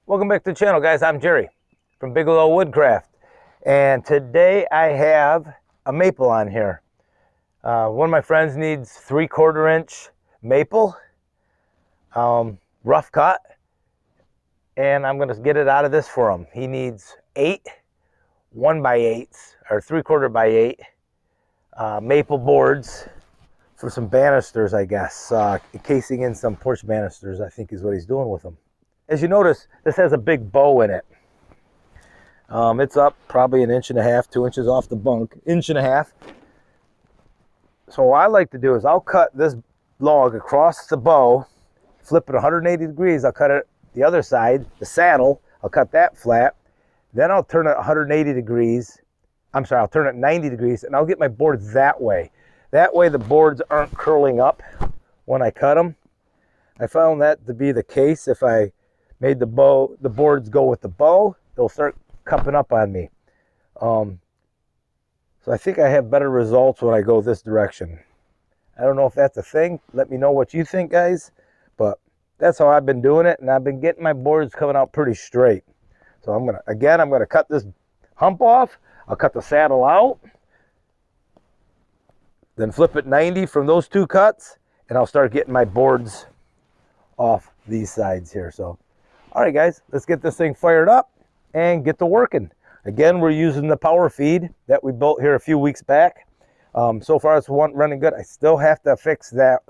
Welcome back to the channel, guys. I'm Jerry from Bigelow Woodcraft, and today I have a maple on here. One of my friends needs 3/4 inch maple, rough cut, and I'm going to get it out of this for him. He needs 8 1x8s or 3/4 by 8 maple boards for some banisters, I guess, encasing in some porch banisters, I think is what he's doing with them. As you notice, this has a big bow in it. It's up probably 1.5 inches, 2 inches off the bunk, 1.5 inches. So what I like to do is I'll cut this log across the bow, flip it 180 degrees. I'll cut it the other side, the saddle. I'll cut that flat. Then I'll turn it 180 degrees. I'm sorry, I'll turn it 90 degrees, and I'll get my boards that way. That way the boards aren't curling up when I cut them. I found that to be the case. If I made the boards go with the bow, they'll start cupping up on me. So I think I have better results when I go this direction. I don't know if that's a thing. Let me know what you think, guys. But that's how I've been doing it, and I've been getting my boards coming out pretty straight. So I'm gonna cut this hump off. I'll cut the saddle out, then flip it 90 from those 2 cuts, and I'll start getting my boards off these sides here. So all right, guys, let's get this thing fired up and get to working. Again, we're using the power feed that we built here a few weeks back. So far it's running good. I still have to fix that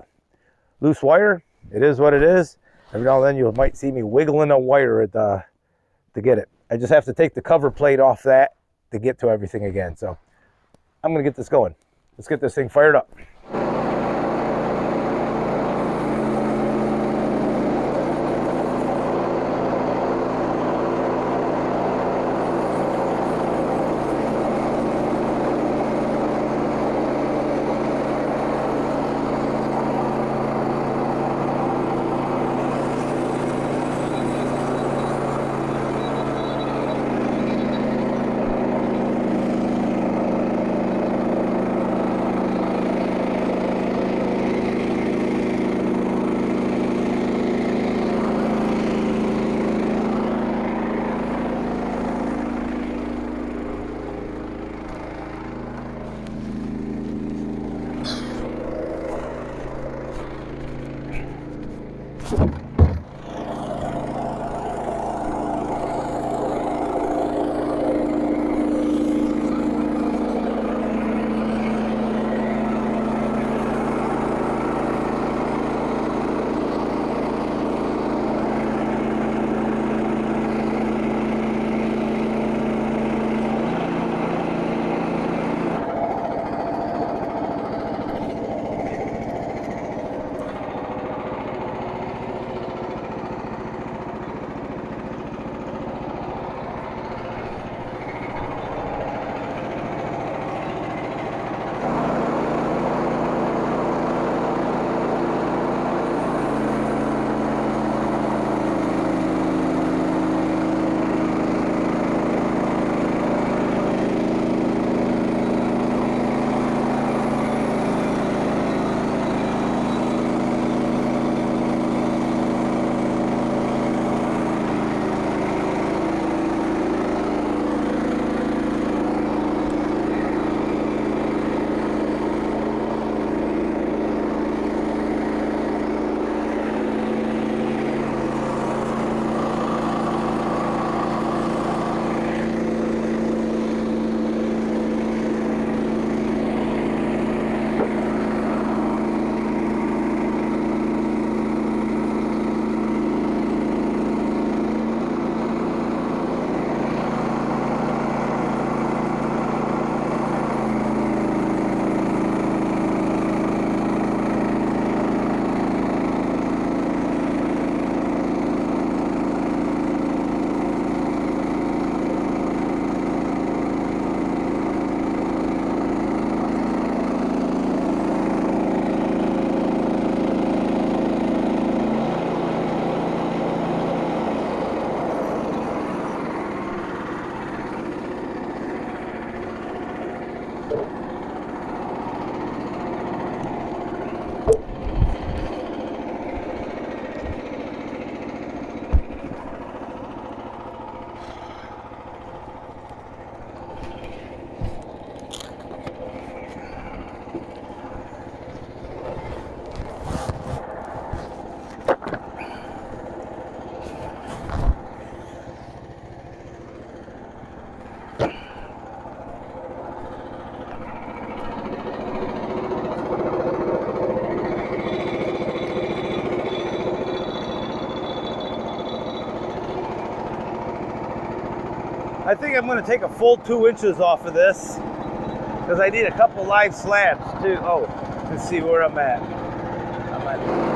loose wire. It is what it is. Every now and then you might see me wiggling a wire to get it. I just have to take the cover plate off that to get to everything again. So I'm gonna get this going. Let's get this thing fired up. think I'm going to take a full 2 inches off of this because I need a couple live slabs too. Oh, let's see where I'm at. I'm at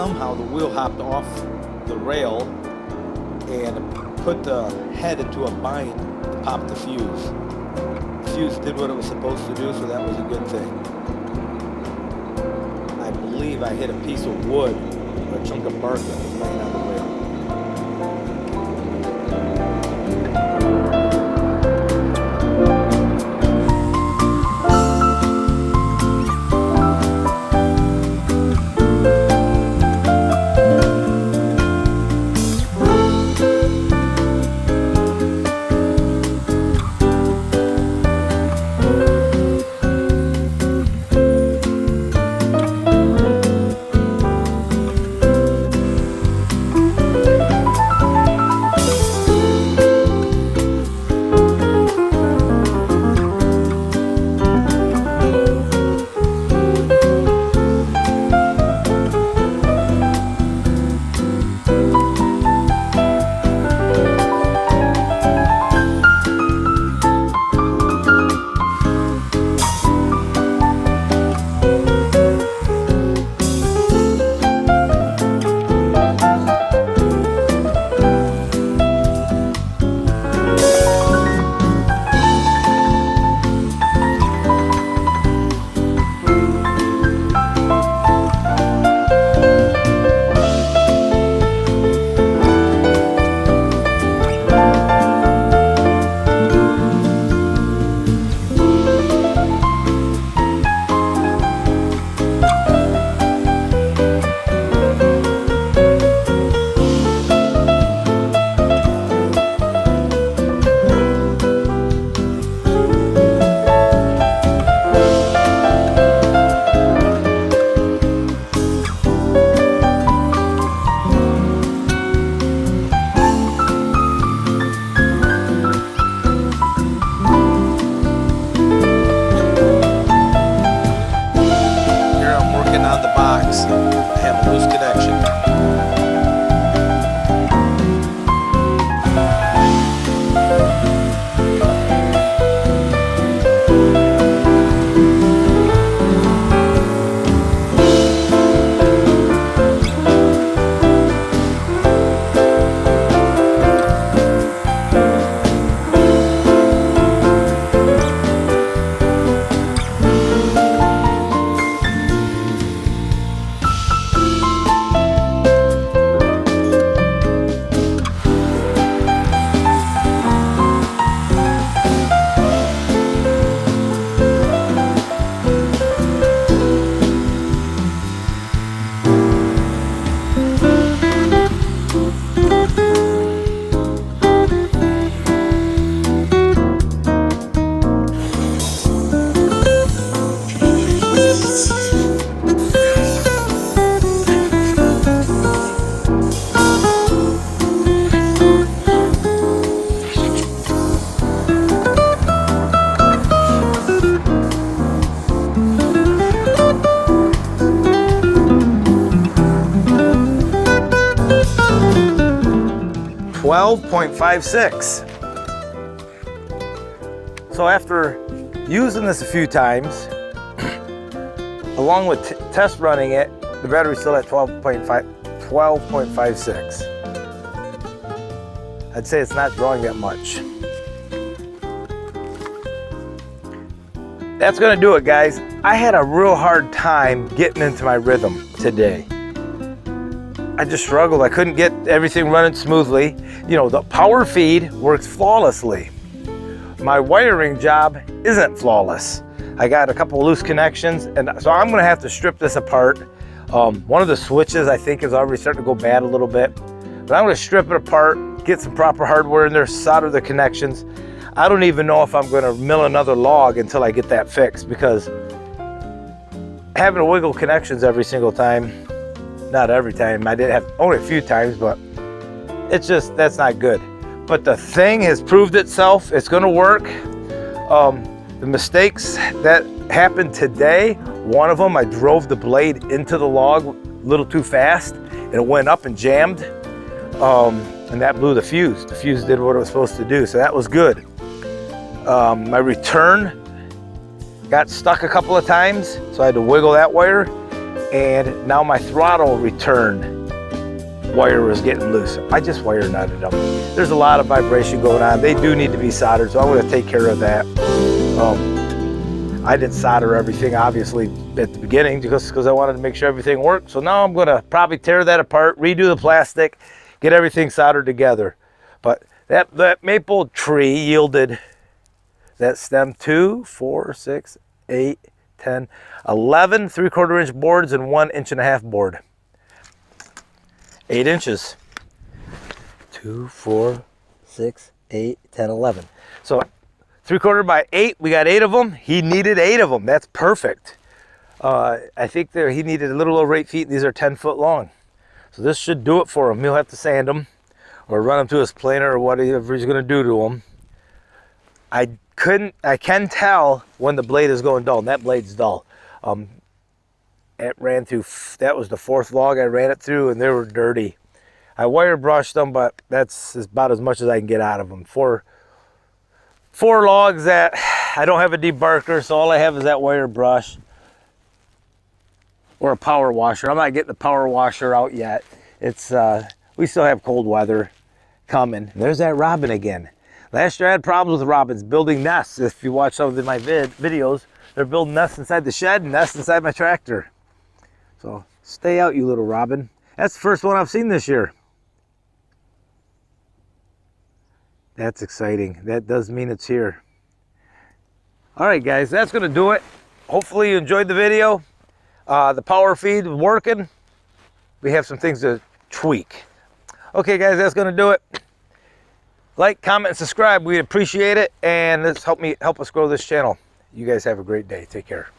somehow the wheel hopped off the rail and put the head into a bind to pop the fuse. The fuse did what it was supposed to do, so that was a good thing. I believe I hit a piece of wood or a chunk of bark that was laying on the rail. 12.56. So after using this a few times, along with test running it, the battery's still at 12.56. I'd say it's not drawing that much. That's gonna do it, guys. I had a real hard time getting into my rhythm today. I just struggled. I couldn't get everything running smoothly. You know, the power feed works flawlessly. My wiring job isn't flawless. I got a couple of loose connections, and so I'm gonna have to strip this apart. One of the switches I think is already starting to go bad a little bit, but I'm gonna strip it apart, get some proper hardware in there, solder the connections. I don't even know if I'm gonna mill another log until I get that fixed, because having to wiggle connections every single time, not every time, I did have only a few times, but it's just, that's not good. But the thing has proved itself. It's gonna work. The mistakes that happened today, one of them, I drove the blade into the log a little too fast, and it went up and jammed, and that blew the fuse. The fuse did what it was supposed to do, so that was good. My return got stuck a couple of times, so I had to wiggle that wire. and now my throttle return wire was getting loose. I just wire nutted them. There's a lot of vibration going on. They do need to be soldered, so I'm going to take care of that. I didn't solder everything, obviously, at the beginning because I wanted to make sure everything worked. So now I'm going to probably tear that apart, redo the plastic, get everything soldered together. But that maple tree yielded that stem 2, 4, 6, 8, 10, 11 3/4 inch boards and 1 1.5 inch board. 8 inches. 2, 4, 6, 8, 10, 11. So 3/4 by 8, we got 8 of them. He needed 8 of them. That's perfect. I think he needed a little over 8 feet. These are 10 foot long. So this should do it for him. He'll have to sand them or run them to his planer or whatever he's going to do to them. I can tell when the blade is going dull, and that blade's dull. It ran through, that was the 4th log I ran it through, and they were dirty. I wire brushed them, but that's about as much as I can get out of them. Four logs that I don't have a debarker, so all I have is that wire brush or a power washer. I'm not getting the power washer out yet. It's we still have cold weather coming. There's that robin again. Last year I had problems with robins building nests. If you watch some of my videos, they're building nests inside the shed and nests inside my tractor. So stay out, you little robin. That's the first one I've seen this year. That's exciting. That does mean it's here. All right, guys, that's going to do it. Hopefully you enjoyed the video. The power feed was working. We have some things to tweak. Okay, guys, that's going to do it. Like, comment, and subscribe. We appreciate it, and let's help us grow this channel. You guys have a great day. Take care.